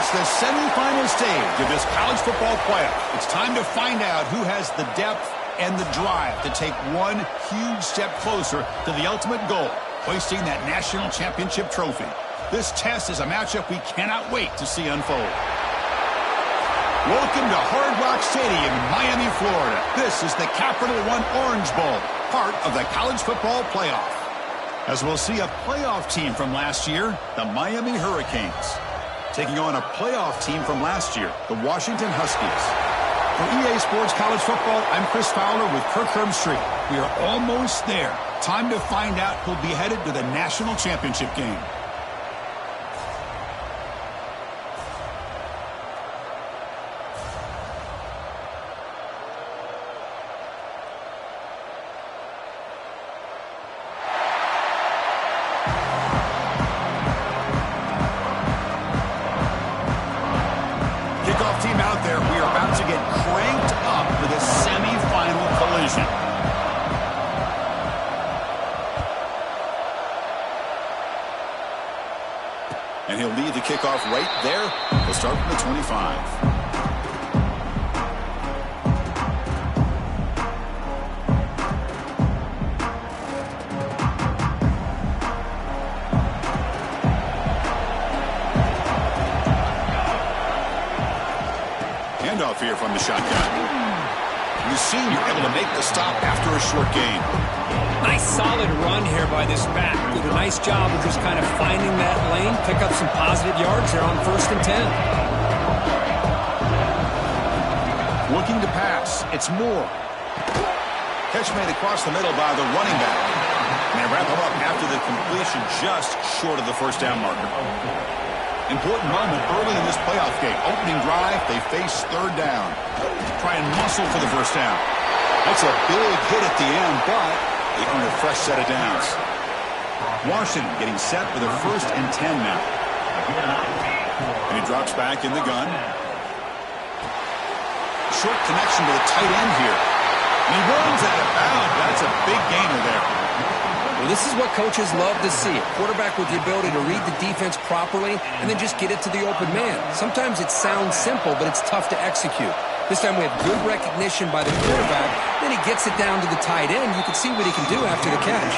reached the semifinal stage of this college football playoff. It's time to find out who has the depth and the drive to take one huge step closer to the ultimate goal, hoisting that national championship trophy. This test is a matchup we cannot wait to see unfold. Welcome to Hard Rock Stadium in Miami, Florida. This is the Capital One Orange Bowl, part of the college football playoff. As we'll see a playoff team from last year, the Miami Hurricanes, taking on a playoff team from last year, the Washington Huskies. For EA Sports College Football, I'm Chris Fowler with Kirk Herbstreit. We are almost there. Time to find out who'll be headed to the national championship game. Team out there, we are about to get cranked up for this semifinal collision. And he'll lead the kickoff right there. He'll start from the 25. Handoff here from the shotgun. You see you're able to make the stop after a short gain. Nice solid run here by this back. Did a nice job of just kind of finding that lane, pick up some positive yards there on 1st and 10. Looking to pass. It's Moore. Catch made across the middle by the running back. And they wrap him up after the completion just short of the first down marker. Important moment early in this playoff game. Opening drive, they face 3rd down. Try and muscle for the first down. That's a big hit at the end, but they earn a fresh set of downs. Washington getting set for the 1st and 10 now. And he drops back in the gun. Short connection to the tight end here. And he runs out of bounds. That's a big gainer there. Well, this is what coaches love to see. A quarterback with the ability to read the defense properly and then just get it to the open man. Sometimes it sounds simple, but it's tough to execute. This time we have good recognition by the quarterback. Then he gets it down to the tight end. You can see what he can do after the catch.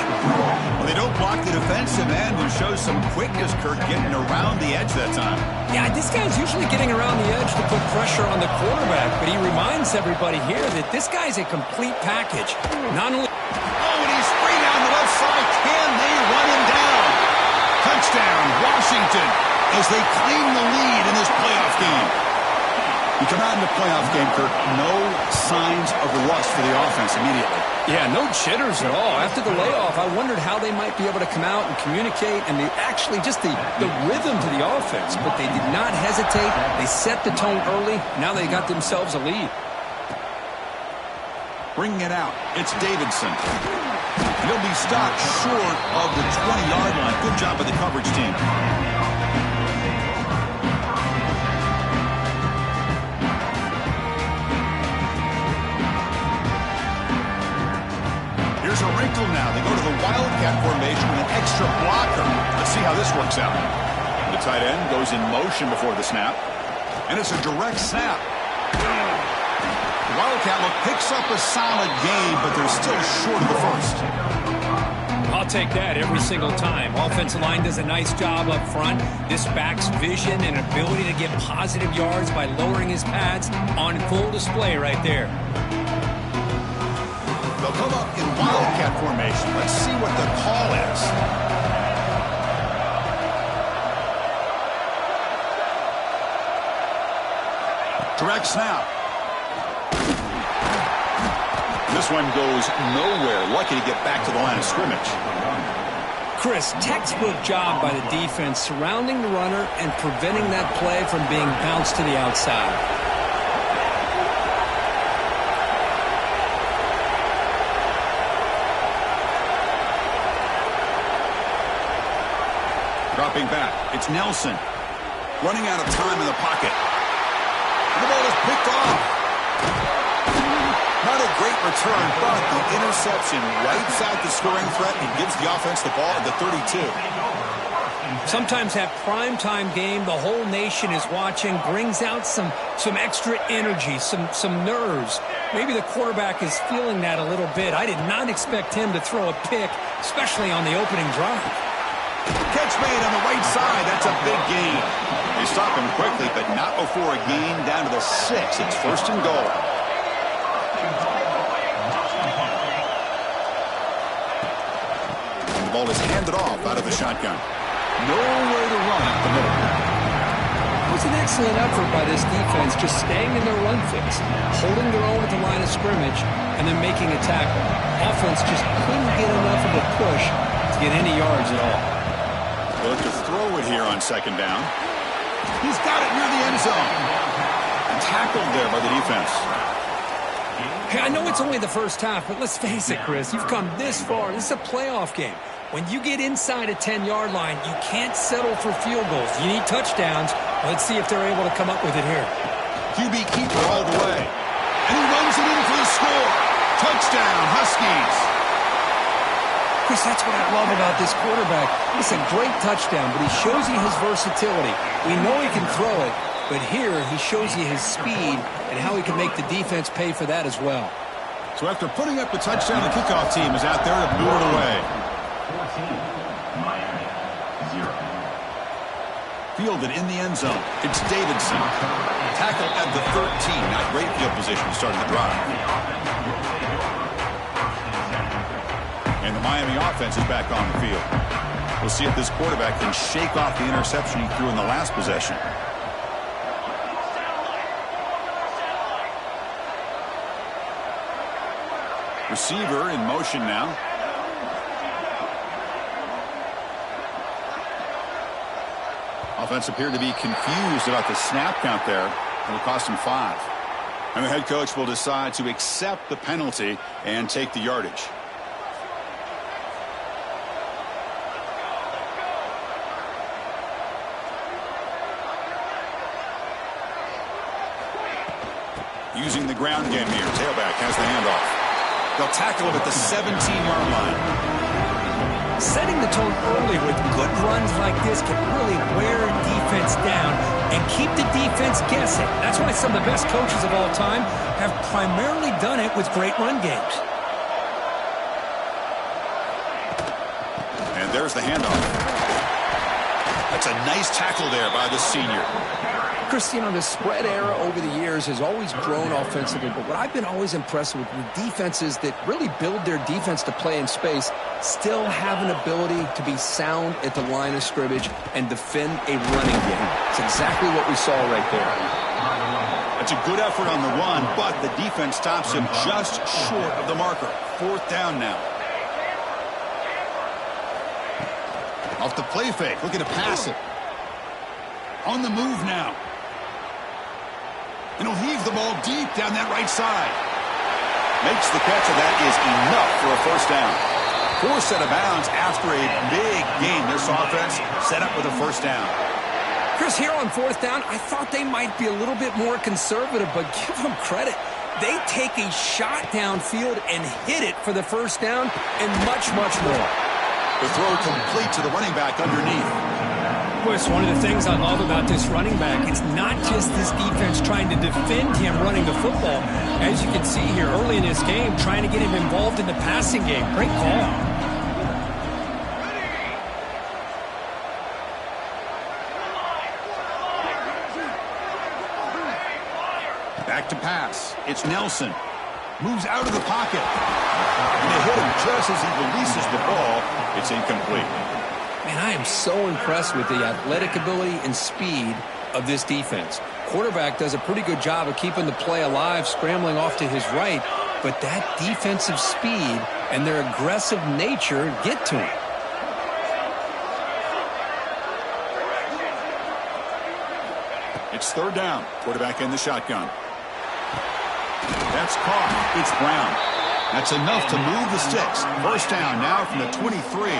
Well, they don't block the defensive end, who shows some quickness, Kirk, getting around the edge that time. Yeah, this guy's usually getting around the edge to put pressure on the quarterback, but he reminds everybody here that this guy's a complete package. Not only... and he's free down the left side. Can they run him down? Touchdown, Washington, as they claim the lead in this playoff game. You come out in the playoff game, Kirk, no signs of rust for the offense immediately. Yeah, no jitters at all. After the layoff, I wondered how they might be able to come out and communicate and actually just the rhythm to the offense. But they did not hesitate. They set the tone early. Now they got themselves a lead. Bringing it out, it's Davidson. He'll be stopped short of the 20-yard line. Good job by the coverage team. Here's a wrinkle now. They go to the Wildcat formation with an extra blocker. Let's see how this works out. The tight end goes in motion before the snap. And it's a direct snap. The Wildcat look picks up a solid gain, but they're still short of the first. I'll take that every single time. Offensive line does a nice job up front. This back's vision and ability to get positive yards by lowering his pads on full display right there. They'll come up in Wildcat formation. Let's see what the call is. Direct snap. This one goes nowhere. Lucky to get back to the line of scrimmage. Chris, textbook job by the defense surrounding the runner and preventing that play from being bounced to the outside. Dropping back, it's Nelson. Running out of time in the pocket. And the ball is picked off. Not a great return, but the interception wipes out the scoring threat and gives the offense the ball at the 32. Sometimes that primetime game, the whole nation is watching, brings out some extra energy, some nerves. Maybe the quarterback is feeling that a little bit. I did not expect him to throw a pick, especially on the opening drive. Catch made on the right side. That's a big gain. They stop him quickly, but not before a gain down to the 6. It's first and goal. And the ball is handed off out of the shotgun. Nowhere to run up the middle. It was an excellent effort by this defense, just staying in their run fix, holding their own at the line of scrimmage, and then making a tackle. Offense just couldn't get enough of a push to get any yards at all. They'll look to throw it here on second down. He's got it near the end zone. Tackled there by the defense. Hey, I know it's only the first half, but let's face it, Chris. You've come this far. This is a playoff game. When you get inside a 10-yard line, you can't settle for field goals. You need touchdowns. Let's see if they're able to come up with it here. QB keeper all the way. And he runs it in for the score. Touchdown, Huskies. Chris, that's what I love about this quarterback. It's a great touchdown, but he shows you his versatility. We know he can throw it, but here he shows you his speed and how he can make the defense pay for that as well. So after putting up the touchdown, the kickoff team is out there to boot it away. 14, Miami, 0. Fielded in the end zone. It's Davidson. Tackled at the 13. Not great field position starting the drive. And the Miami offense is back on the field. We'll see if this quarterback can shake off the interception he threw in the last possession. Receiver in motion now. Offense appeared to be confused about the snap count there. It will cost him 5. And the head coach will decide to accept the penalty and take the yardage. Using the ground game here. Tailback has the handoff. They'll tackle him at the 17-yard line. Setting the tone early with good runs like this can really wear a defense down and keep the defense guessing. That's why some of the best coaches of all time have primarily done it with great run games. And there's the handoff. That's a nice tackle there by the senior. Chris, you know, the spread era over the years has always grown offensively, but what I've been always impressed with defenses that really build their defense to play in space still have an ability to be sound at the line of scrimmage and defend a running game. It's exactly what we saw right there. That's a good effort on the run, but the defense stops him just short of the marker. 4th down now. Off the play fake, looking to pass it. On the move now. And he'll heave the ball deep down that right side. Makes the catch, and that is enough for a first down. Forced out of bounds after a big game. This offense set up with a first down. Chris, here on 4th down, I thought they might be a little bit more conservative, but give them credit. They take a shot downfield and hit it for the first down and much, much more. The throw complete to the running back underneath. Chris, one of the things I love about this running back, it's not just this defense trying to defend him running the football. As you can see here early in this game, trying to get him involved in the passing game. Great call. Back to pass. It's Nelson. Moves out of the pocket. And they hit him just as he releases the ball. It's incomplete. Man, I am so impressed with the athletic ability and speed of this defense. Quarterback does a pretty good job of keeping the play alive, scrambling off to his right, but that defensive speed and their aggressive nature get to him. It's 3rd down. Quarterback in the shotgun. That's caught. It's Brown. That's enough to move the sticks. First down now from the 23.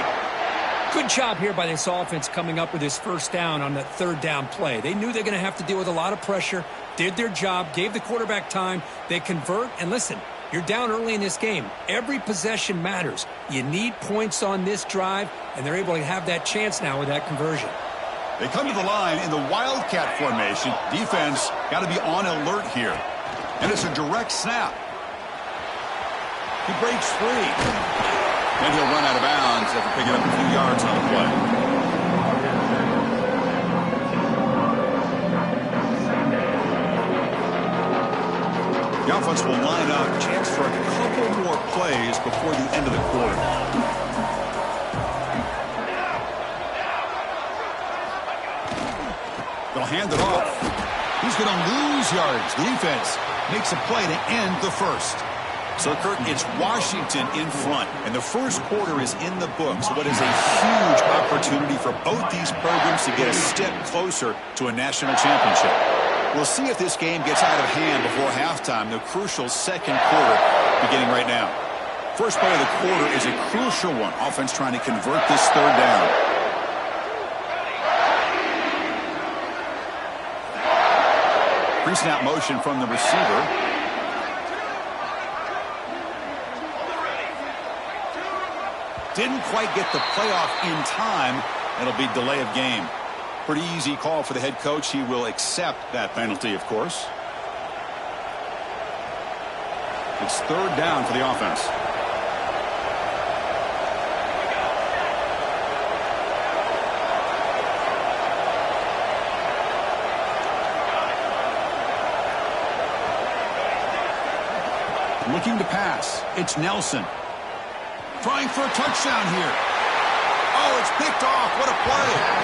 Good job here by this offense coming up with this first down on the 3rd down play. They knew they're going to have to deal with a lot of pressure, did their job, gave the quarterback time. They convert, and listen, You're down early in this game. Every possession matters. You need points on this drive, and they're able to have that chance now with that conversion. They come to the line in the Wildcat formation. Defense got to be on alert here. And it's a direct snap. He breaks free. And he'll run out of bounds after picking up a few yards on the play. The offense will line up, chance for a couple more plays before the end of the quarter. They'll hand it off. He's going to lose yards. The defense makes a play to end the first. So, Kurt, it's Washington in front, and the first quarter is in the books. What is a huge opportunity for both these programs to get a step closer to a national championship. We'll see if this game gets out of hand before halftime, the crucial second quarter beginning right now. First play of the quarter is a crucial one. Offense trying to convert this third down. Pre-snap motion from the receiver. Didn't quite get the playoff in time. It'll be delay of game. Pretty easy call for the head coach. He will accept that penalty, of course. It's third down for the offense. Looking to pass. It's Nelson. Trying for a touchdown here. Oh, it's picked off. What a play.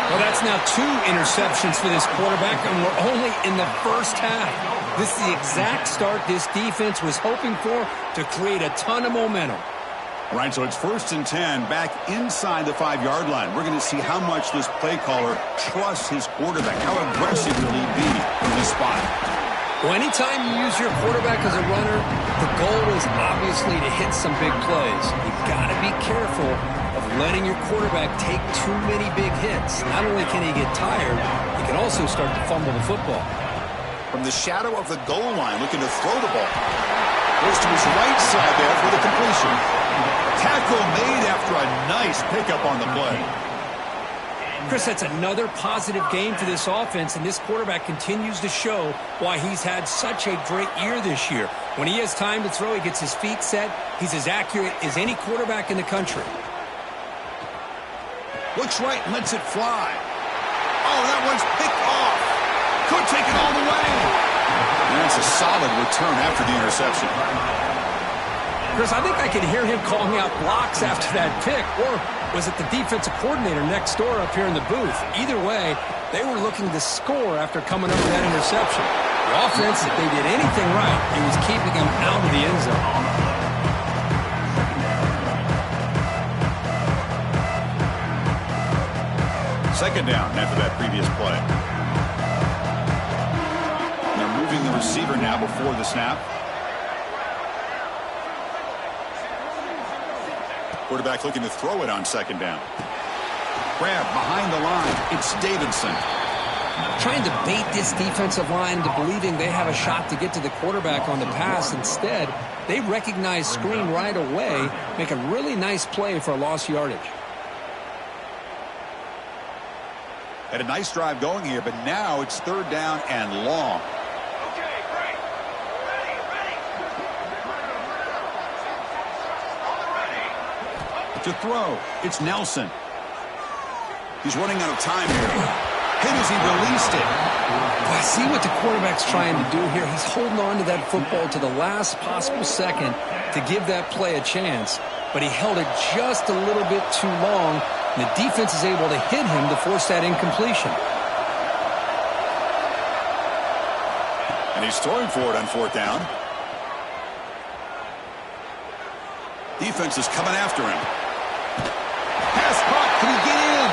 Well, that's now 2 interceptions for this quarterback, and we're only in the first half. This is the exact start this defense was hoping for to create a ton of momentum. All right, so it's 1st and 10 back inside the 5-yard line. We're going to see how much this play caller trusts his quarterback. How aggressive will he be in this spot? Well, anytime you use your quarterback as a runner, the goal is obviously to hit some big plays. You've got to be careful of letting your quarterback take too many big hits. Not only can he get tired, he can also start to fumble the football. From the shadow of the goal line, looking to throw the ball. Goes to his right side there for the completion. Tackle made after a nice pickup on the play. Chris, that's another positive game for this offense, and this quarterback continues to show why he's had such a great year this year. When he has time to throw, he gets his feet set. He's as accurate as any quarterback in the country. Looks right and lets it fly. Oh, that one's picked off. Could take it all the way. And that's a solid return after the interception. Chris, I think I could hear him calling out blocks after that pick, or was it the defensive coordinator next door up here in the booth? Either way, they were looking to score after coming up with that interception. The offense, if they did anything right, it was keeping him out of the end zone. Second down after that previous play. They're moving the receiver now before the snap. Quarterback looking to throw it on second down. Grab behind the line. It's Davidson. Trying to bait this defensive line into believing they have a shot to get to the quarterback on the pass. Instead, they recognize screen right away, make a really nice play for a lost yardage. Had a nice drive going here, but now it's third down and long. To throw, it's Nelson. He's running out of time here. Hit as he released it. Well, I see what the quarterback's trying to do here. He's holding on to that football to the last possible second to give that play a chance, but he held it just a little bit too long, and the defense is able to hit him to force that incompletion. And he's throwing for it on fourth down. Defense is coming after him. Pass caught. Can he get in?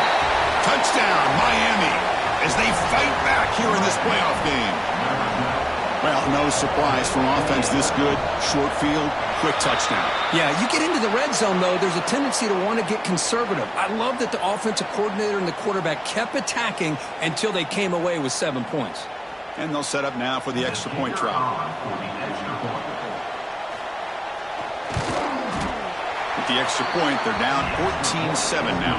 Touchdown, Miami, as they fight back here in this playoff game. Well, no surprise from offense this good. Short field, quick touchdown. Yeah, you get into the red zone, though, there's a tendency to want to get conservative. I love that the offensive coordinator and the quarterback kept attacking until they came away with 7 points. And they'll set up now for the extra point try. the extra point. They're down 14-7 now.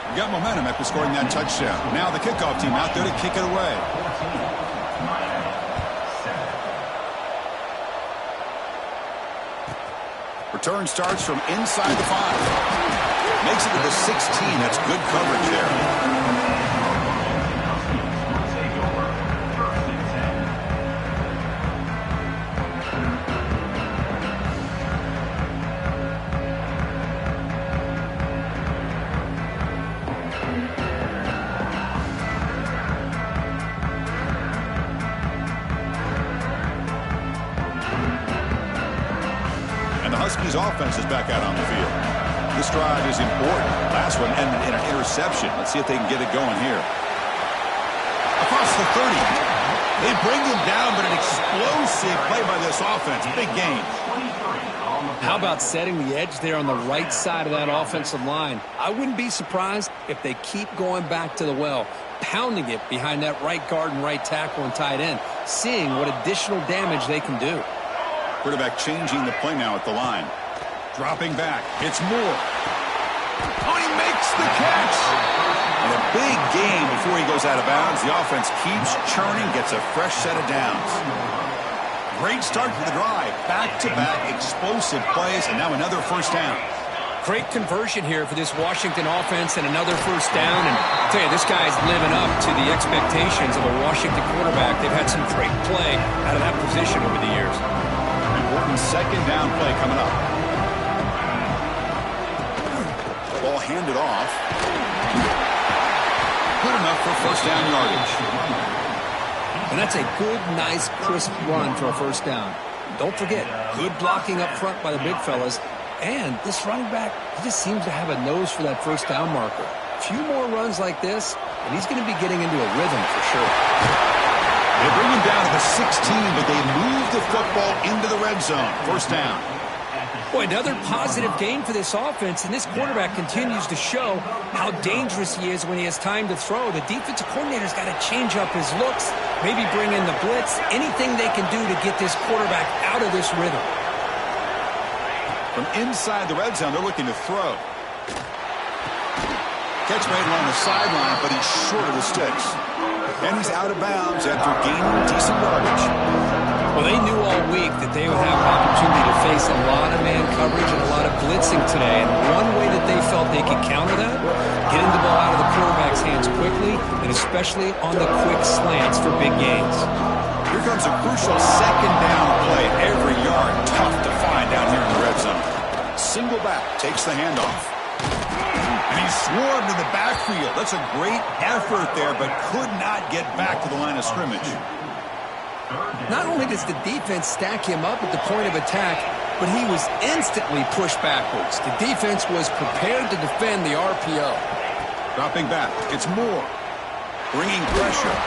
We got momentum after scoring that touchdown. Now the kickoff team out there to kick it away. Return starts from inside the 5. Makes it to the 16. That's good coverage there. His offense is back out on the field. This drive is important. Last one ended in an interception. Let's see if they can get it going here. Across the 30. They bring him down, but an explosive play by this offense. Big game. How about setting the edge there on the right side of that offensive line? I wouldn't be surprised if they keep going back to the well, pounding it behind that right guard and right tackle and tight end, seeing what additional damage they can do. Quarterback changing the play now at the line. Dropping back. It's Moore. Oh, he makes the catch. And a big gain before he goes out of bounds. The offense keeps churning, gets a fresh set of downs. Great start to the drive. Back-to-back explosive plays, and now another first down. Great conversion here for this Washington offense and another first down. And I'll tell you, this guy's living up to the expectations of a Washington quarterback. They've had some great play out of that position over the years. Important second down play coming up. Ball handed off. Good enough for first down yardage. And that's a good, nice, crisp run for a first down. Don't forget, good blocking up front by the big fellas. And this running back, he just seems to have a nose for that first down marker. A few more runs like this, and he's going to be getting into a rhythm for sure. They bring him down to the 16, but they move the football into the red zone. First down. Boy, another positive gain for this offense, and this quarterback continues to show how dangerous he is when he has time to throw. The defensive coordinator's got to change up his looks, maybe bring in the blitz, anything they can do to get this quarterback out of this rhythm. From inside the red zone, they're looking to throw. Catch made along the sideline, but he's short of the sticks. And he's out of bounds after gaining decent yardage. Well, they knew all week that they would have an opportunity to face a lot of man coverage and a lot of blitzing today. And one way that they felt they could counter that, getting the ball out of the quarterback's hands quickly, and especially on the quick slants for big gains. Here comes a crucial second down play. Every yard tough to find down here in the red zone. Single back takes the handoff. And he swarmed in the backfield. That's a great effort there, but could not get back to the line of scrimmage. Not only does the defense stack him up at the point of attack, but he was instantly pushed backwards. The defense was prepared to defend the RPO. Dropping back. It's Moore. Bringing pressure.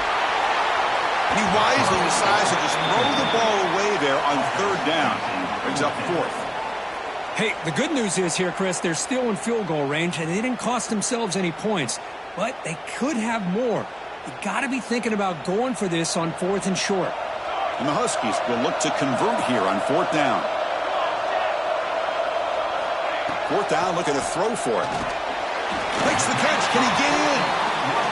And he wisely decides to just throw the ball away there on third down. Brings up fourth. Hey, the good news is here, Chris, they're still in field goal range, and they didn't cost themselves any points. But they could have more. You got to be thinking about going for this on fourth and short. And the Huskies will look to convert here on fourth down. Fourth down, looking to throw for it. Makes the catch. Can he get in?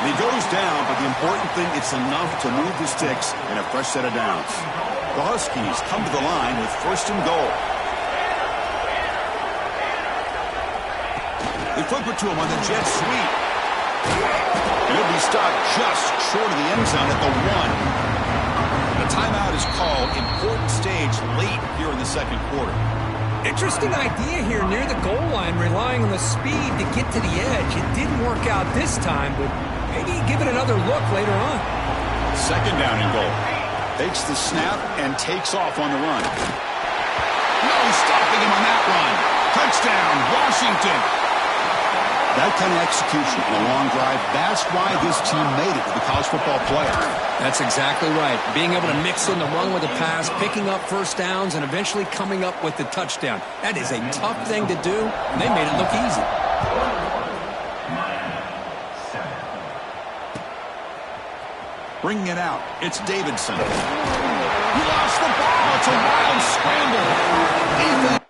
And he goes down, but the important thing, it's enough to move the sticks in a fresh set of downs. The Huskies come to the line with first and goal. They flip it to him on the jet sweep. And he'll be stopped just short of the end zone at the 1. The timeout is called. Important stage late here in the second quarter. Interesting idea here near the goal line, relying on the speed to get to the edge. It didn't work out this time, but maybe give it another look later on. Second down and goal. Takes the snap and takes off on the run. No stopping him on that run. Touchdown, Washington. That kind of execution in a long drive, that's why this team made it to the college football playoff. That's exactly right. Being able to mix in the run with the pass, picking up first downs, and eventually coming up with the touchdown. That is a tough thing to do, and they made it look easy. Bringing it out, it's Davidson. He lost the ball. It's a wild scramble. Defense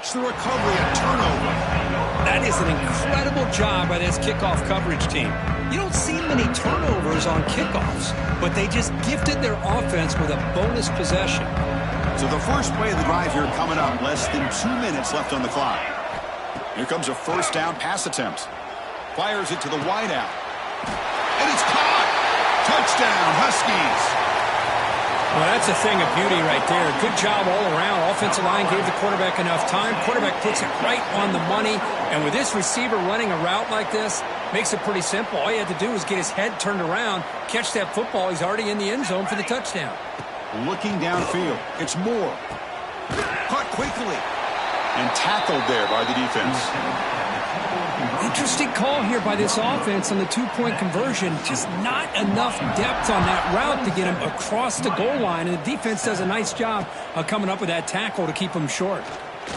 breaks the recovery, a turnover. That is an incredible job by this kickoff coverage team. You don't see many turnovers on kickoffs, but they just gifted their offense with a bonus possession. So the first play of the drive here coming up, less than 2 minutes left on the clock. Here comes a first down pass attempt. Fires it to the wideout. And it's caught! Touchdown, Huskies! Well, that's a thing of beauty right there. Good job all around. Offensive line gave the quarterback enough time. Quarterback puts it right on the money. And with this receiver running a route like this, makes it pretty simple. All you have to do is get his head turned around, catch that football. He's already in the end zone for the touchdown. Looking downfield. It's Moore. Caught quickly. And tackled there by the defense. Interesting call here by this offense on the two-point conversion. Just not enough depth on that route to get him across the goal line. And the defense does a nice job of coming up with that tackle to keep him short.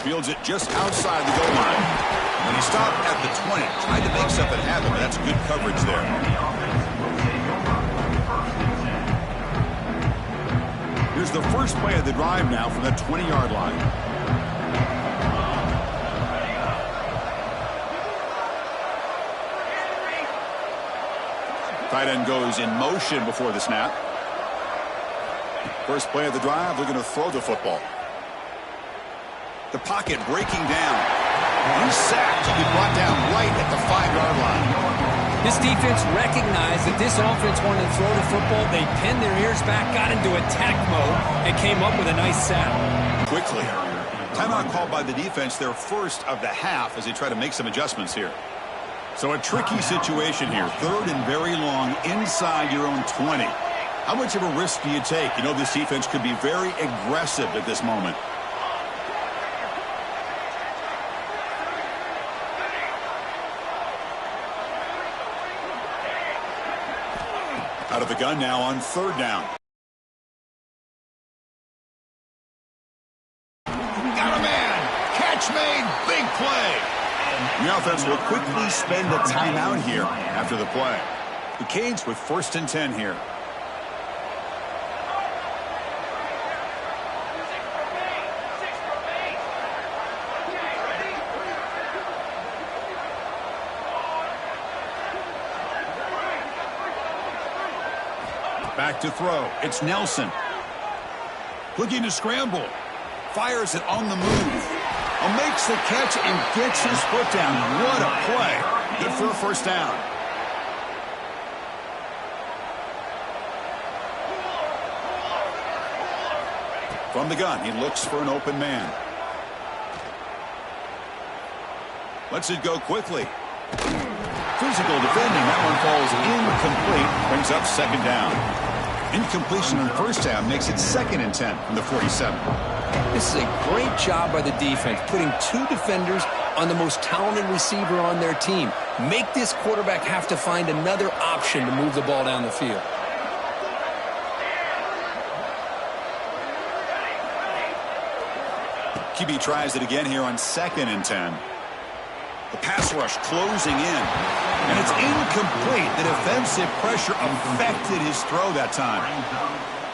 Fields it just outside the goal line. When he stopped at the 20, tried to make something happen, but that's good coverage there. Here's the first play of the drive now from the 20-yard line. Tight end goes in motion before the snap. First play of the drive, they're going to throw the football. The pocket breaking down. He's sacked. He'll be brought down right at the 5-yard line. This defense recognized that this offense wanted to throw the football. They pinned their ears back, got into attack mode, and came up with a nice sack. Quickly. Timeout called by the defense, their first of the half, as they try to make some adjustments here. So a tricky situation here. Third and very long inside your own 20. How much of a risk do you take? You know this defense could be very aggressive at this moment. Out of the gun now on third down. Got a man. Catch made. Big play. The offense will quickly spend a timeout here after the play. The Canes with 1st and 10 here. Back to throw. It's Nelson. Looking to scramble. Fires it on the move. Makes the catch and gets his foot down. What a play. Good for a first down. From the gun, he looks for an open man. Lets it go quickly. Physical defending. That one falls incomplete. Brings up second down. Incompletion on first down makes it 2nd and 10 from the 47. This is a great job by the defense, putting 2 defenders on the most talented receiver on their team. Make this quarterback have to find another option to move the ball down the field. QB tries it again here on 2nd and 10. The pass rush closing in. And it's incomplete. The defensive pressure affected his throw that time.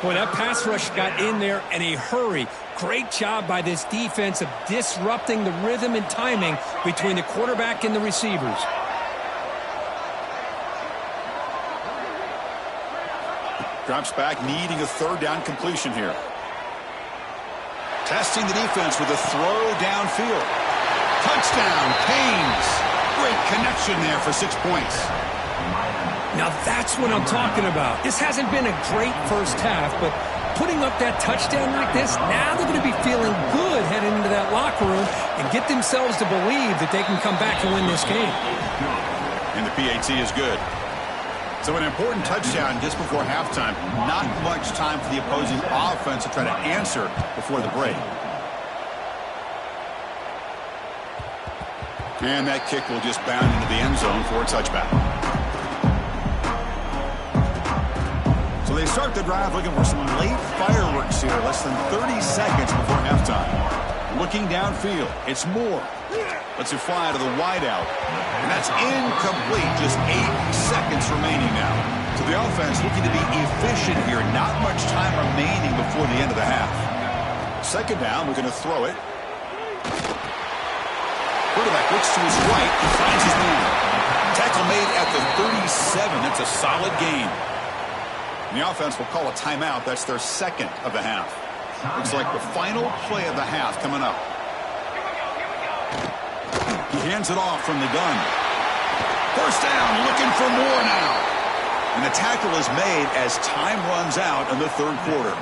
Boy, that pass rush got in there in a hurry. Great job by this defense of disrupting the rhythm and timing between the quarterback and the receivers. Drops back, needing a third down completion here. Testing the defense with a throw downfield. Touchdown, Canes. Great connection there for 6 points. Now that's what I'm talking about. This hasn't been a great first half, but putting up that touchdown like this, now they're going to be feeling good heading into that locker room and get themselves to believe that they can come back and win this game. And the PAT is good. So an important touchdown just before halftime. Not much time for the opposing offense to try to answer before the break. And that kick will just bound into the end zone for a touchback. So they start the drive looking for some late fireworks here, less than 30 seconds before halftime. Looking downfield, it's Moore. Lets it fly to the wideout. And that's incomplete. Just 8 seconds remaining now. So the offense looking to be efficient here. Not much time remaining before the end of the half. Second down, we're going to throw it. Quarterback looks to his right and finds his man. Tackle made at the 37. That's a solid gain. And the offense will call a timeout. That's their second of the half. Looks like the final play of the half coming up. He hands it off from the gun. First down, looking for more now. And the tackle is made as time runs out in the third quarter.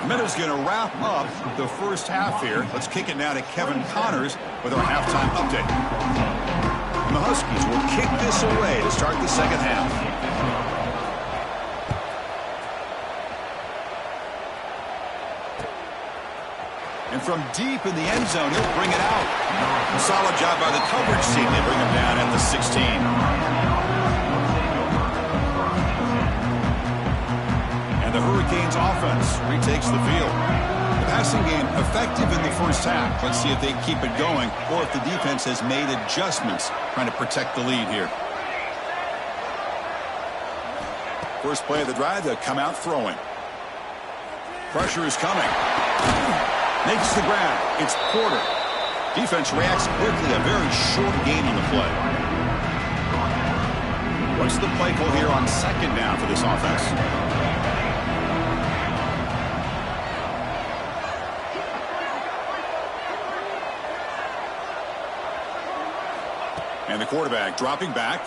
Minutes going to wrap up the first half here. Let's kick it now to Kevin Connors with our halftime update. And the Huskies will kick this away to start the second half. And from deep in the end zone, he'll bring it out. A solid job by the coverage team. They bring him down at the 16. And the Hurricanes offense retakes the field. The passing game effective in the first half. Let's see if they keep it going or if the defense has made adjustments trying to protect the lead here. First play of the drive, they'll come out throwing. Pressure is coming. Makes the grab. It's Porter. Defense reacts quickly. A very short gain on the play. What's the play call here on second down for this offense? And the quarterback dropping back.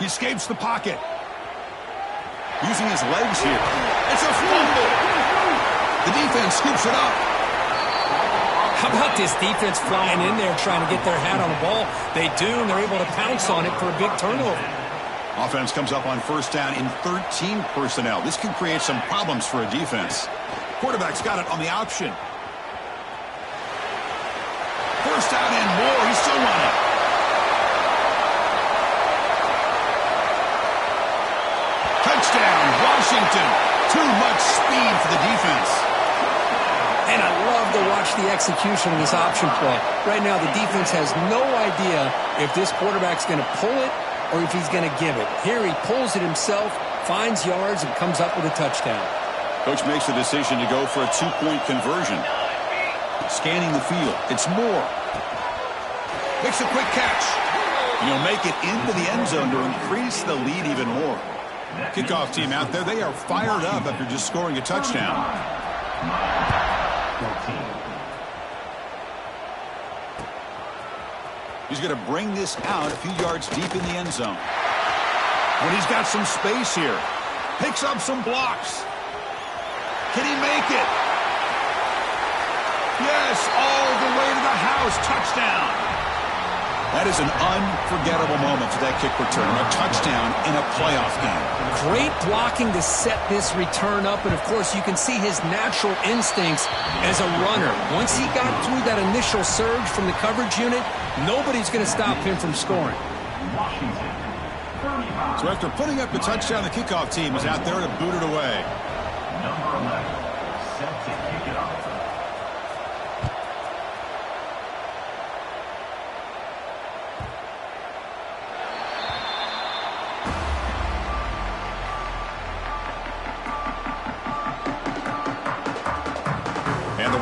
He escapes the pocket. Using his legs here. It's a fumble. The defense scoops it up. How about this defense flying in there trying to get their hat on the ball? They do, and they're able to pounce on it for a big turnover. Offense comes up on first down in 13 personnel. This can create some problems for a defense. Quarterback's got it on the option. First down and more. He's still running. Touchdown, Washington. Too much speed for the defense. And I love to watch the execution of this option play. Right now, the defense has no idea if this quarterback's going to pull it or if he's going to give it. Here he pulls it himself, finds yards, and comes up with a touchdown. Coach makes the decision to go for a two-point conversion. Scanning the field. It's Moore. Makes a quick catch. And he'll make it into the end zone to increase the lead even more. Kickoff team out there, they are fired up after just scoring a touchdown. He's going to bring this out a few yards deep in the end zone. When he's got some space here. Picks up some blocks. Can he make it? Yes, all the way to the house. Touchdown. That is an unforgettable moment for that kick return. A touchdown in a playoff game. Great blocking to set this return up. And, of course, you can see his natural instincts as a runner. Once he got through that initial surge from the coverage unit, nobody's going to stop him from scoring. So after putting up the touchdown, the kickoff team is out there to boot it away. Number 11, set to kick it off.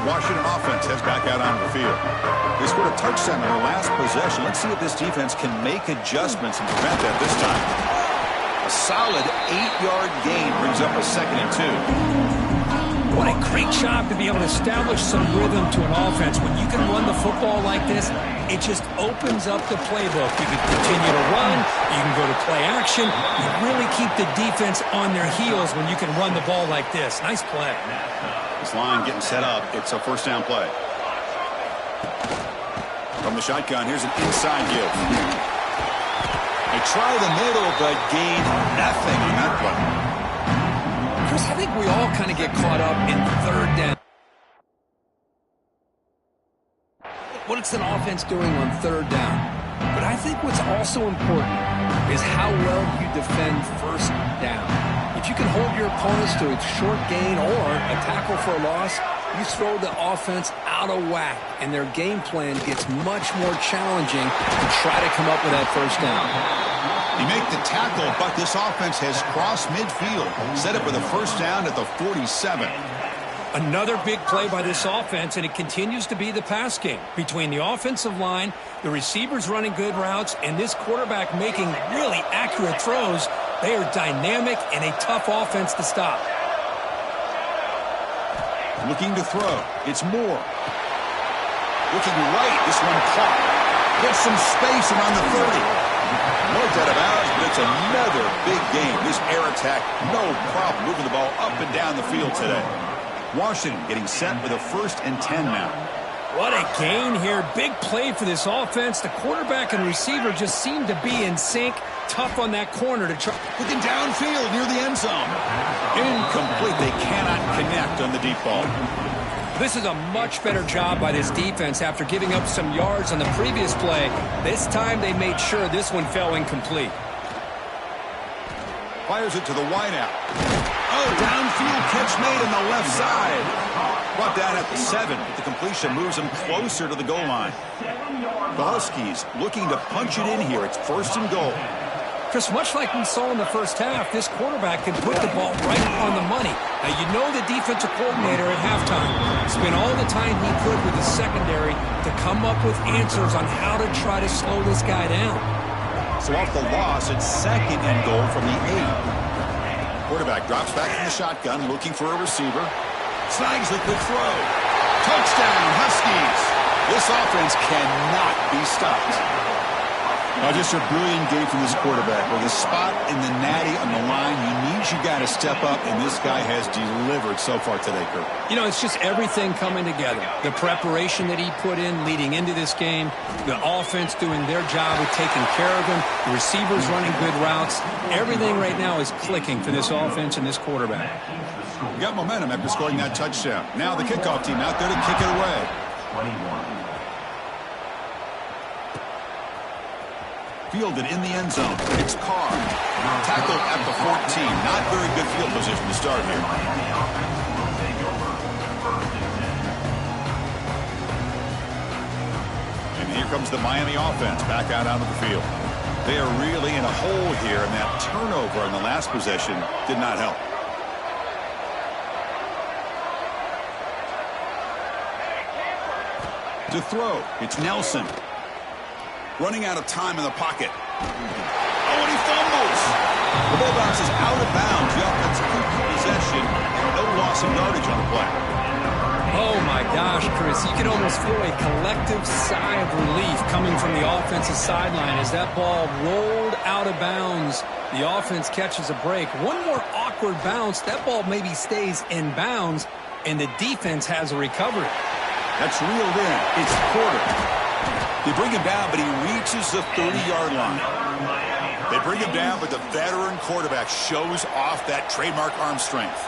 Washington offense heads back out onto the field. They scored a touchdown on their last possession. Let's see if this defense can make adjustments and prevent that this time. A solid 8-yard gain brings up a 2nd and 2. What a great job to be able to establish some rhythm to an offense. When you can run the football like this, it just opens up the playbook. You can continue to run. You can go to play action. You really keep the defense on their heels when you can run the ball like this. Nice play. This line getting set up. It's a first down play. From the shotgun, here's an inside give. They try the middle, but gain nothing on that play. Chris, I think we all kind of get caught up in third down. What's an offense doing on third down? But I think what's also important is how well you defend first down. If you can hold your opponents to a short gain or a tackle for a loss, you throw the offense out of whack, and their game plan gets much more challenging to try to come up with that first down. You make the tackle, but this offense has crossed midfield, set up with a first down at the 47. Another big play by this offense, and it continues to be the pass game. Between the offensive line, the receivers running good routes, and this quarterback making really accurate throws, they are dynamic and a tough offense to stop. Looking to throw. It's Moore. Looking right. This one caught. Gets some space around the 30. Loads out of bounds, but it's another big game. This air attack, no problem moving the ball up and down the field today. Washington getting set with a 1st and 10 now. What a gain here. Big play for this offense. The quarterback and receiver just seem to be in sync. Tough on that corner to try. Looking downfield near the end zone. Incomplete. They cannot connect on the deep ball. This is a much better job by this defense after giving up some yards on the previous play. This time they made sure this one fell incomplete. Fires it to the wideout. Oh, downfield catch made on the left side. Brought down at the 7, but the completion moves him closer to the goal line. The Huskies looking to punch it in here. It's 1st and goal. Chris, much like we saw in the first half, this quarterback can put the ball right on the money. Now, you know the defensive coordinator at halftime spent all the time he could with the secondary to come up with answers on how to try to slow this guy down. So off the loss, it's 2nd and goal from the 8. Quarterback drops back in the shotgun, looking for a receiver. Snags the quick throw. Touchdown, Huskies. This offense cannot be stopped. Now, just a brilliant game from this quarterback. With a spot in the natty on the line, you got to step up, and this guy has delivered so far today, Kirk. You know, it's just everything coming together. The preparation that he put in leading into this game, the offense doing their job of taking care of him, the receivers running good routes. Everything right now is clicking for this offense and this quarterback. We got momentum after scoring that touchdown. Now the kickoff team out there to kick it away. 21. Fielded in the end zone. It's Carr. Tackled at the 14. Not very good field position to start here. And here comes the Miami offense back out onto the field. They are really in a hole here, and that turnover on the last possession did not help. To throw, it's Nelson. Running out of time in the pocket. Oh, and he fumbles. The ball bounces out of bounds. The offense keeps possession. No loss of yardage on the play. Oh, my gosh, Chris. You can almost feel a collective sigh of relief coming from the offensive sideline as that ball rolled out of bounds. The offense catches a break. One more awkward bounce. That ball maybe stays in bounds, and the defense has a recovery. That's reeled in. It's Porter. They bring him down, but he reaches the 30-yard line. They bring him down, but the veteran quarterback shows off that trademark arm strength.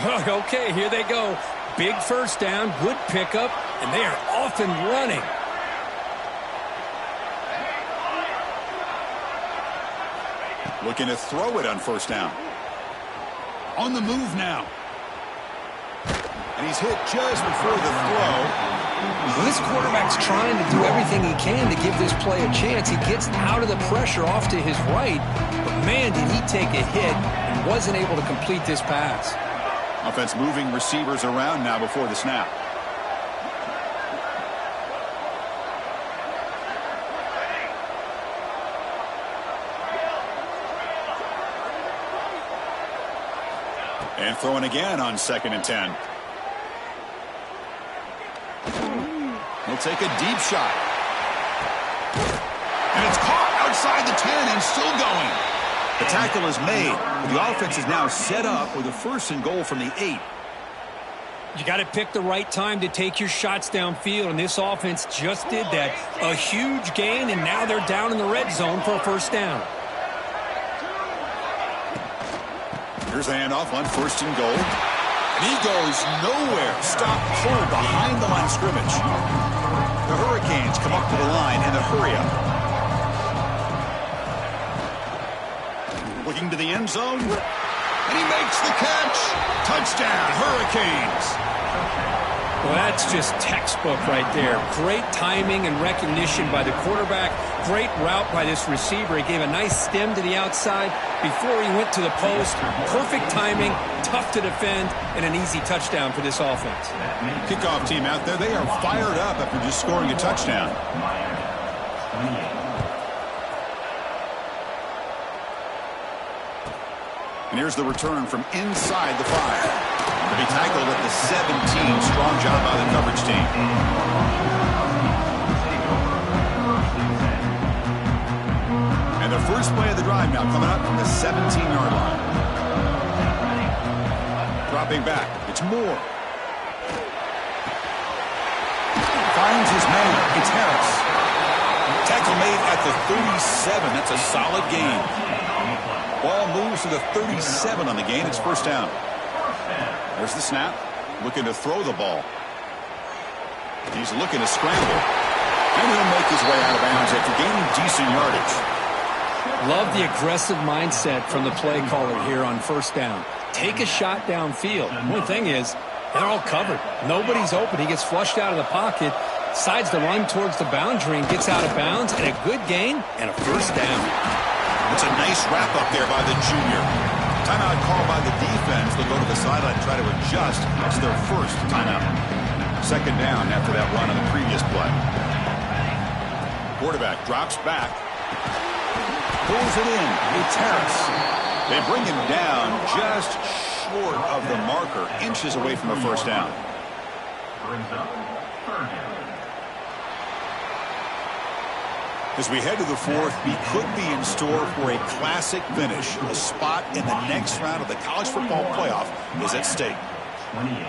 Okay, here they go. Big first down, good pickup, and they are off and running. Looking to throw it on 1st down. On the move now. And he's hit just before the throw. Well, this quarterback's trying to do everything he can to give this play a chance. He gets out of the pressure off to his right, but man, did he take a hit and wasn't able to complete this pass. Offense moving receivers around now before the snap. And throwing again on 2nd and 10. He'll take a deep shot. And it's caught outside the 10 and still going. The tackle is made. The offense is now set up with a 1st and goal from the 8. You got to pick the right time to take your shots downfield, and this offense just did that. A huge gain, and now they're down in the red zone for a 1st down. Here's the handoff on 1st and goal. And he goes nowhere. Stop cold behind the line of scrimmage. The Hurricanes come up to the line in the hurry up. Looking to the end zone. And he makes the catch. Touchdown, Hurricanes. Well, that's just textbook right there. Great timing and recognition by the quarterback. Great route by this receiver. He gave a nice stem to the outside before he went to the post. Perfect timing, tough to defend, and an easy touchdown for this offense. Kickoff team out there, they are fired up after just scoring a touchdown. And here's the return from inside the 5. To be tackled at the 17. Strong job by the coverage team. And the first play of the drive now coming up from the 17-yard line. Dropping back. It's Moore. Finds his man. It's Harris. Tackle made at the 37. That's a solid gain. Ball moves to the 37 on the gain. It's first down. There's the snap. Looking to throw the ball. He's looking to scramble. And he'll make his way out of bounds after gaining decent yardage. Love the aggressive mindset from the play caller here on first down. Take a shot downfield. One thing is, they're all covered. Nobody's open. He gets flushed out of the pocket, decides to run towards the boundary and gets out of bounds, and a good gain and a first down. It's a nice wrap-up there by the junior. Timeout call by the defense. They'll go to the sideline and try to adjust. It's their first timeout. Second down after that run on the previous play. Quarterback drops back. Pulls it in. It's Harris. They bring him down just short of the marker, inches away from a first down. Brings up third down. As we head to the fourth, we could be in store for a classic finish. A spot in the next round of the college football playoff is at stake. 28.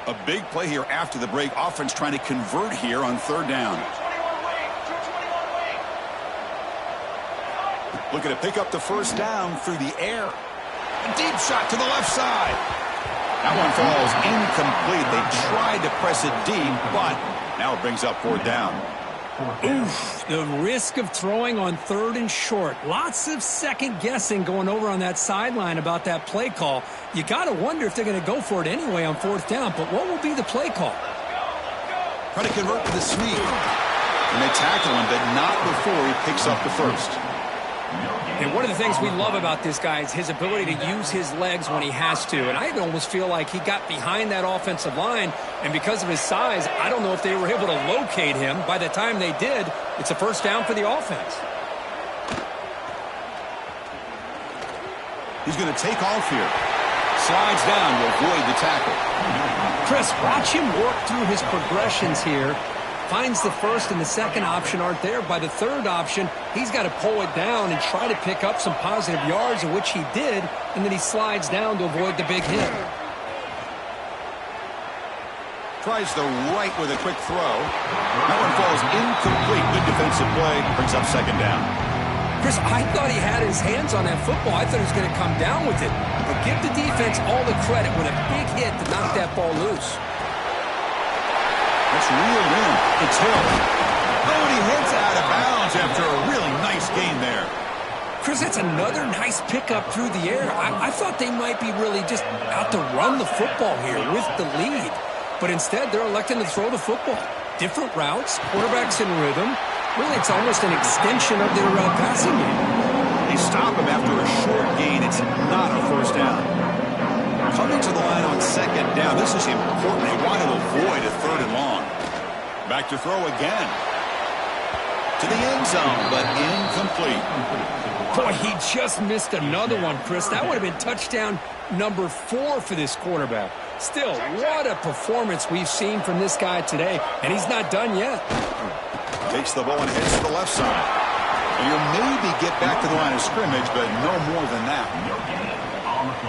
A big play here after the break. Offense trying to convert here on third down. Looking to pick up the first down through the air. A deep shot to the left side. That one falls incomplete. They tried to press it deep, but now it brings up fourth down. Oof, the risk of throwing on third and short. Lots of second guessing going over on that sideline about that play call. You got to wonder if they're going to go for it anyway on fourth down, but what will be the play call? Try to convert with a sneak. And they tackle him, but not before he picks up the first. And one of the things we love about this guy is his ability to use his legs when he has to. And I almost feel like he got behind that offensive line, and because of his size, I don't know if they were able to locate him. By the time they did, it's a first down for the offense. He's going to take off here. Slides down to avoid the tackle. Chris, watch him work through his progressions here. Finds the first and the second option aren't there. By the third option, he's got to pull it down and try to pick up some positive yards, of which he did, and then he slides down to avoid the big hit. Tries the right with a quick throw. That one falls incomplete. Good defensive play. Brings up second down. Chris, I thought he had his hands on that football. I thought he was going to come down with it. But give the defense all the credit with a big hit to knock that ball loose. That's reeled in. It's Hill. Oh, and he heads out of bounds after a really nice gain there. Chris, that's another nice pickup through the air. I thought they might be really just out to run the football here with the lead. But instead, they're electing to throw the football. Different routes, quarterbacks in rhythm. Really, it's almost an extension of their passing game. They stop him after a short gain. It's not a first down. Coming to the line on second down. This is important. They want to avoid a third and long. Back to throw again. To the end zone, but incomplete. Boy, he just missed another one, Chris. That would have been touchdown number 4 for this quarterback. Still, what a performance we've seen from this guy today, and he's not done yet. Takes the ball and heads to the left side. And you'll maybe get back to the line of scrimmage, but no more than that.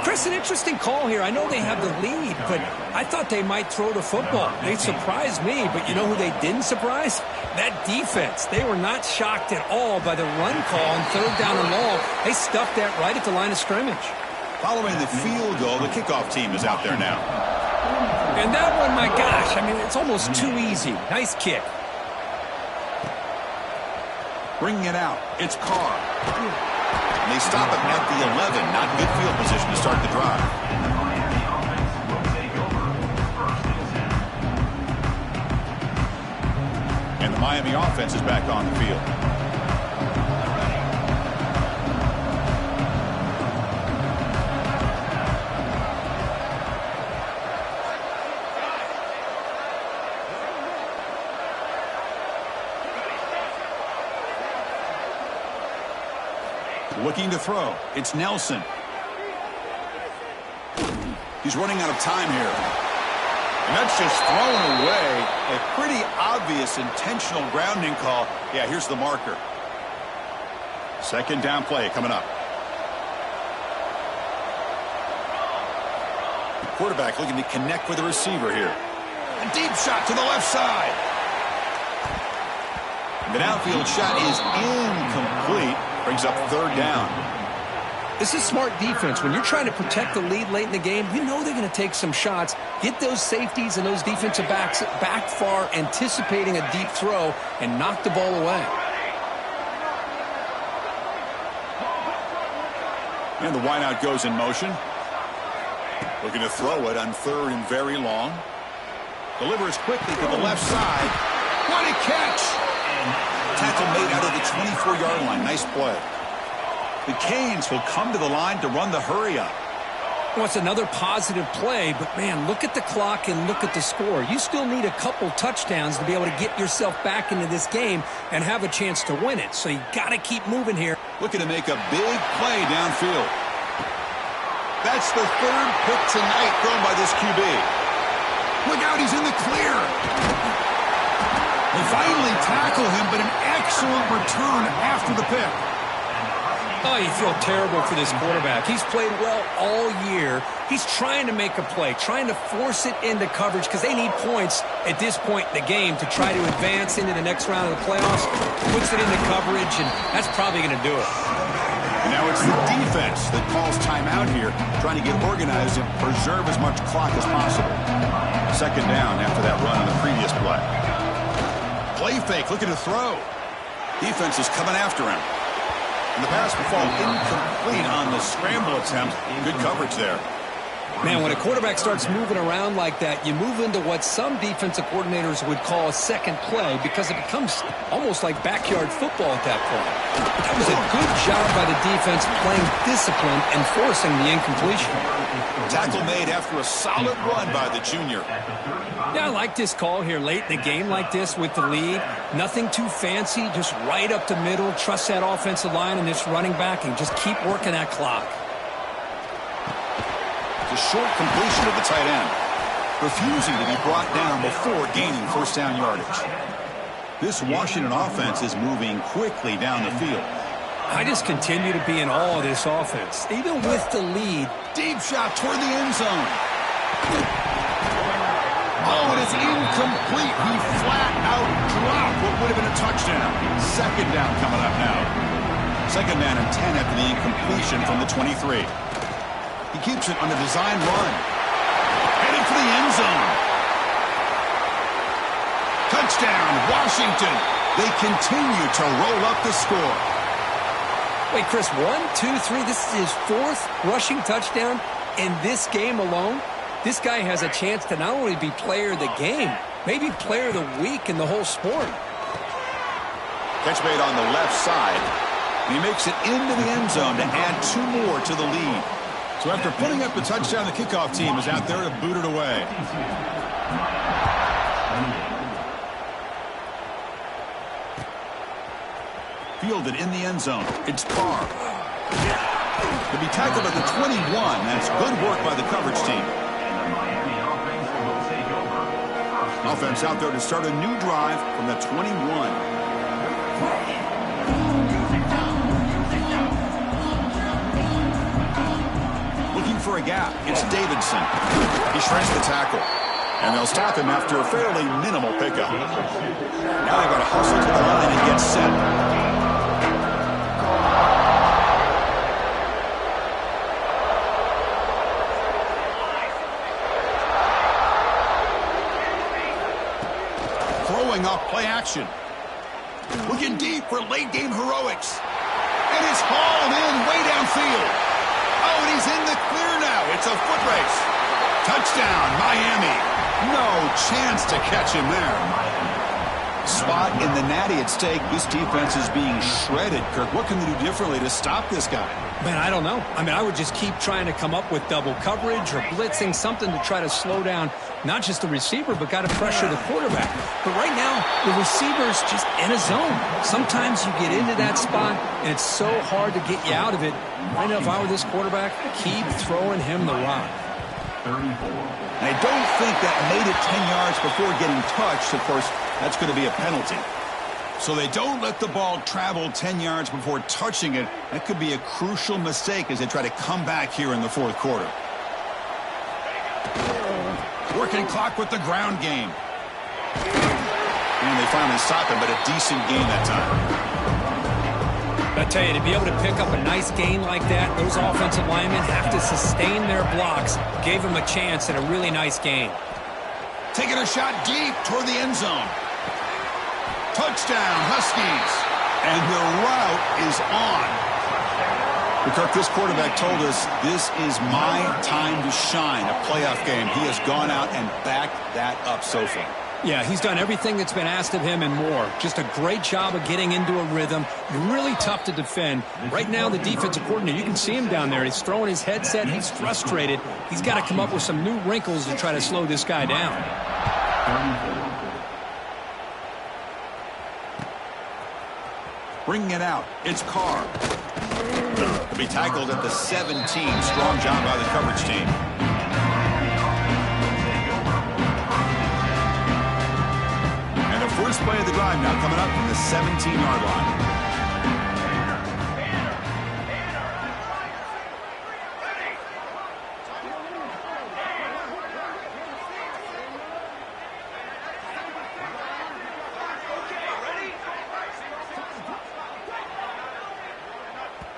Chris, an interesting call here. I know they have the lead, but I thought they might throw the football. They surprised me, but you know who they didn't surprise? That defense. They were not shocked at all by the run call on third down and long. They stuffed that right at the line of scrimmage. Following the field goal, the kickoff team is out there now. And that one, my gosh, I mean, it's almost too easy. Nice kick. Bringing it out, it's Carr. And they stop him at the 11. Not good field position to start the drive. The Miami offense is back on the field. Looking to throw. It's Nelson. He's running out of time here. And that's just thrown away. A pretty obvious intentional grounding call. Yeah, here's the marker. Second down play coming up. The quarterback looking to connect with the receiver here. A deep shot to the left side. The downfield shot is incomplete. Brings up third down. This is smart defense. When you're trying to protect the lead late in the game, you know they're going to take some shots, get those safeties and those defensive backs back far, anticipating a deep throw, and knock the ball away. And the wideout goes in motion. Looking to throw it on third and very long. Delivers quickly to the left side. What a catch! Tackle made out of the 24-yard line. Nice play. The Canes will come to the line to run the hurry-up. Well, it's another positive play, but, man, look at the clock and look at the score. You still need a couple touchdowns to be able to get yourself back into this game and have a chance to win it. So you got to keep moving here. Looking to make a big play downfield. That's the third pick tonight thrown by this QB. Look out, he's in the clear. They finally tackle him, but an excellent return after the pick. Oh, you feel terrible for this quarterback. He's played well all year. He's trying to make a play, trying to force it into coverage because they need points at this point in the game to try to advance into the next round of the playoffs. Puts it into coverage, and that's probably going to do it. And now it's the defense that calls timeout here, trying to get organized and preserve as much clock as possible. Second down after that run on the previous play. Play fake, looking to throw. Defense is coming after him. And the pass will fall incomplete on the scramble attempt. Good coverage there. Man, when a quarterback starts moving around like that, you move into what some defensive coordinators would call a second play because it becomes almost like backyard football at that point. That was a good job by the defense playing discipline and forcing the incompletion. Tackle made after a solid run by the junior. Yeah, I like this call here late in the game like this with the lead. Nothing too fancy, just right up the middle. Trust that offensive line and this running back and just keep working that clock. A short completion of the tight end, refusing to be brought down before gaining first down yardage. This Washington offense is moving quickly down the field. I just continue to be in awe of this offense. Even with the lead. Deep shot toward the end zone. Oh, it is incomplete. He flat out dropped what would have been a touchdown. Second down coming up now. Second down and 10 after the incompletion from the 23. He keeps it on the design run. Headed for the end zone. Touchdown, Washington. They continue to roll up the score. Wait, Chris, 1, 2, 3. This is his fourth rushing touchdown in this game alone. This guy has a chance to not only be player of the game, maybe player of the week in the whole sport. Catch made on the left side. He makes it into the end zone to add 2 more to the lead. So after putting up the touchdown, the kickoff team is out there to boot it away. Fielded in the end zone. It's Carr. To be tackled at the 21. That's good work by the coverage team. Offense out there to start a new drive from the 21. For a gap. It's Davidson. He shreds the tackle. And they'll stop him after a fairly minimal pickup. Now they've got to hustle to the line and get set. Throwing off play action. Looking deep for late game heroics. And it's hauled in way downfield. Oh, and he's in the clear now. It's a foot race. Touchdown, Miami. No chance to catch him there. Spot in the natty at stake. This defense is being shredded. Kirk, what can they do differently to stop this guy? Man, I don't know. I mean, I would just keep trying to come up with double coverage or blitzing, something to try to slow down not just the receiver, but got to pressure the quarterback. But right now, the receiver's just in a zone. Sometimes you get into that spot, and it's so hard to get you out of it. Right now, if I were this quarterback, keep throwing him the rock. 34. I don't think that made it 10 yards before getting touched. Of course, that's going to be a penalty. So they don't let the ball travel 10 yards before touching it. That could be a crucial mistake as they try to come back here in the fourth quarter. Working clock with the ground game. And they finally stop him, but a decent gain that time. I tell you, to be able to pick up a nice gain like that, those offensive linemen have to sustain their blocks. Gave them a chance and a really nice gain. Taking a shot deep toward the end zone. Touchdown, Huskies. And the route is on. Kirk, this quarterback told us this is my time to shine, a playoff game. He has gone out and backed that up so far. Yeah, he's done everything that's been asked of him and more. Just a great job of getting into a rhythm. Really tough to defend. Right now, the defensive coordinator, you can see him down there. He's throwing his headset. He's frustrated. He's got to come up with some new wrinkles to try to slow this guy down. 34. Bringing it out. It's Carr. To be tackled at the 17. Strong job by the coverage team. And the first play of the drive now coming up from the 17-yard line.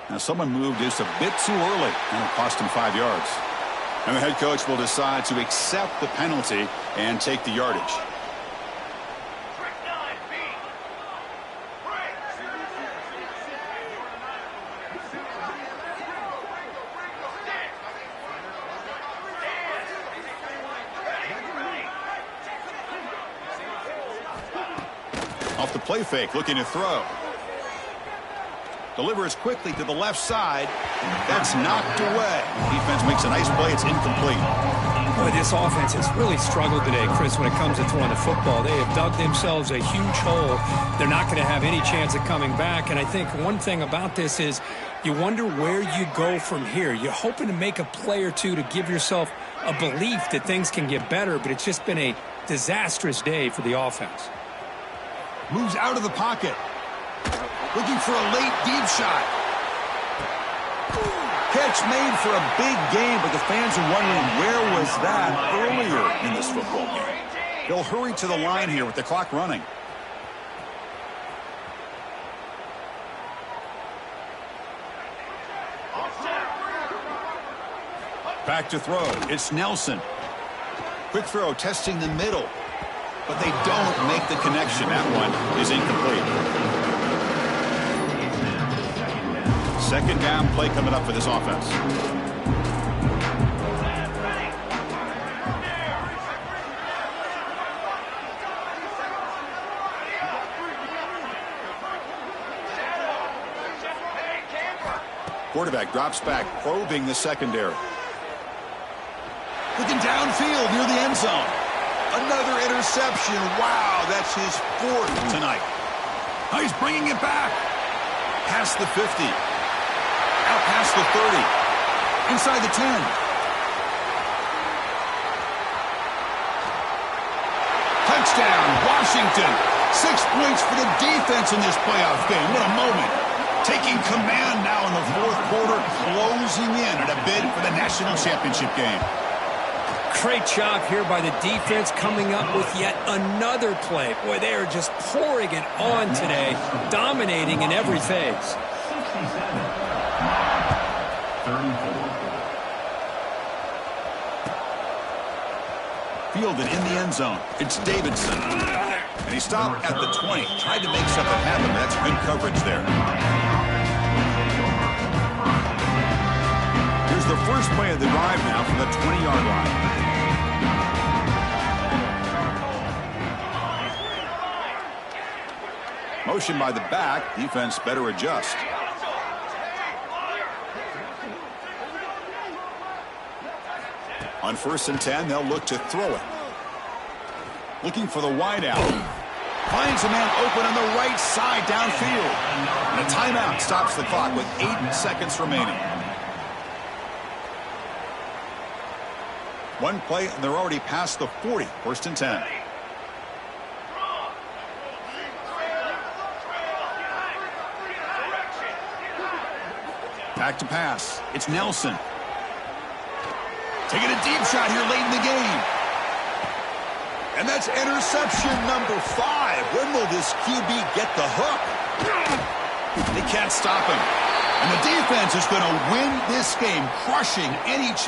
Now someone moved just a bit too early, and it cost him 5 yards. And the head coach will decide to accept the penalty and take the yardage. Off the play fake, looking to throw. Delivers quickly to the left side. That's knocked away. Defense makes a nice play. It's incomplete. Boy, this offense has really struggled today, Chris, when it comes to throwing the football. They have dug themselves a huge hole. They're not going to have any chance of coming back. And I think one thing about this is you wonder where you go from here. You're hoping to make a play or two to give yourself a belief that things can get better, but it's just been a disastrous day for the offense. Moves out of the pocket. Looking for a late deep shot. Catch made for a big game, but the fans are wondering where was that earlier in this football game. They'll hurry to the line here with the clock running. Back to throw. It's Nelson. Quick throw testing the middle, but they don't make the connection. That one is incomplete. Second down play coming up for this offense. Quarterback drops back, probing the secondary. Looking downfield near the end zone. Another interception. Wow, that's his fourth tonight. Oh, he's bringing it back. Past the 50. Out past the 30. Inside the 10. Touchdown, Washington. 6 points for the defense in this playoff game. What a moment. Taking command now in the fourth quarter, closing in at a bid for the national championship game. Great job here by the defense coming up with yet another play. Boy, they are just pouring it on today, dominating in every phase. 34. Fielded in the end zone. It's Davidson. And he stopped at the 20. Tried to make something happen. That's good coverage there. Here's the first play of the drive now from the 20-yard line. motion by the back. Defense better adjust. On 1st and 10, they'll look to throw it. Looking for the wide out. Finds a man open on the right side downfield. And a timeout stops the clock with 8 seconds remaining. One play, and they're already past the 40. 1st and 10. Back to pass. It's Nelson. Taking a deep shot here late in the game. And that's interception number 5. When will this QB get the hook? They can't stop him. And the defense is going to win this game, crushing any chance.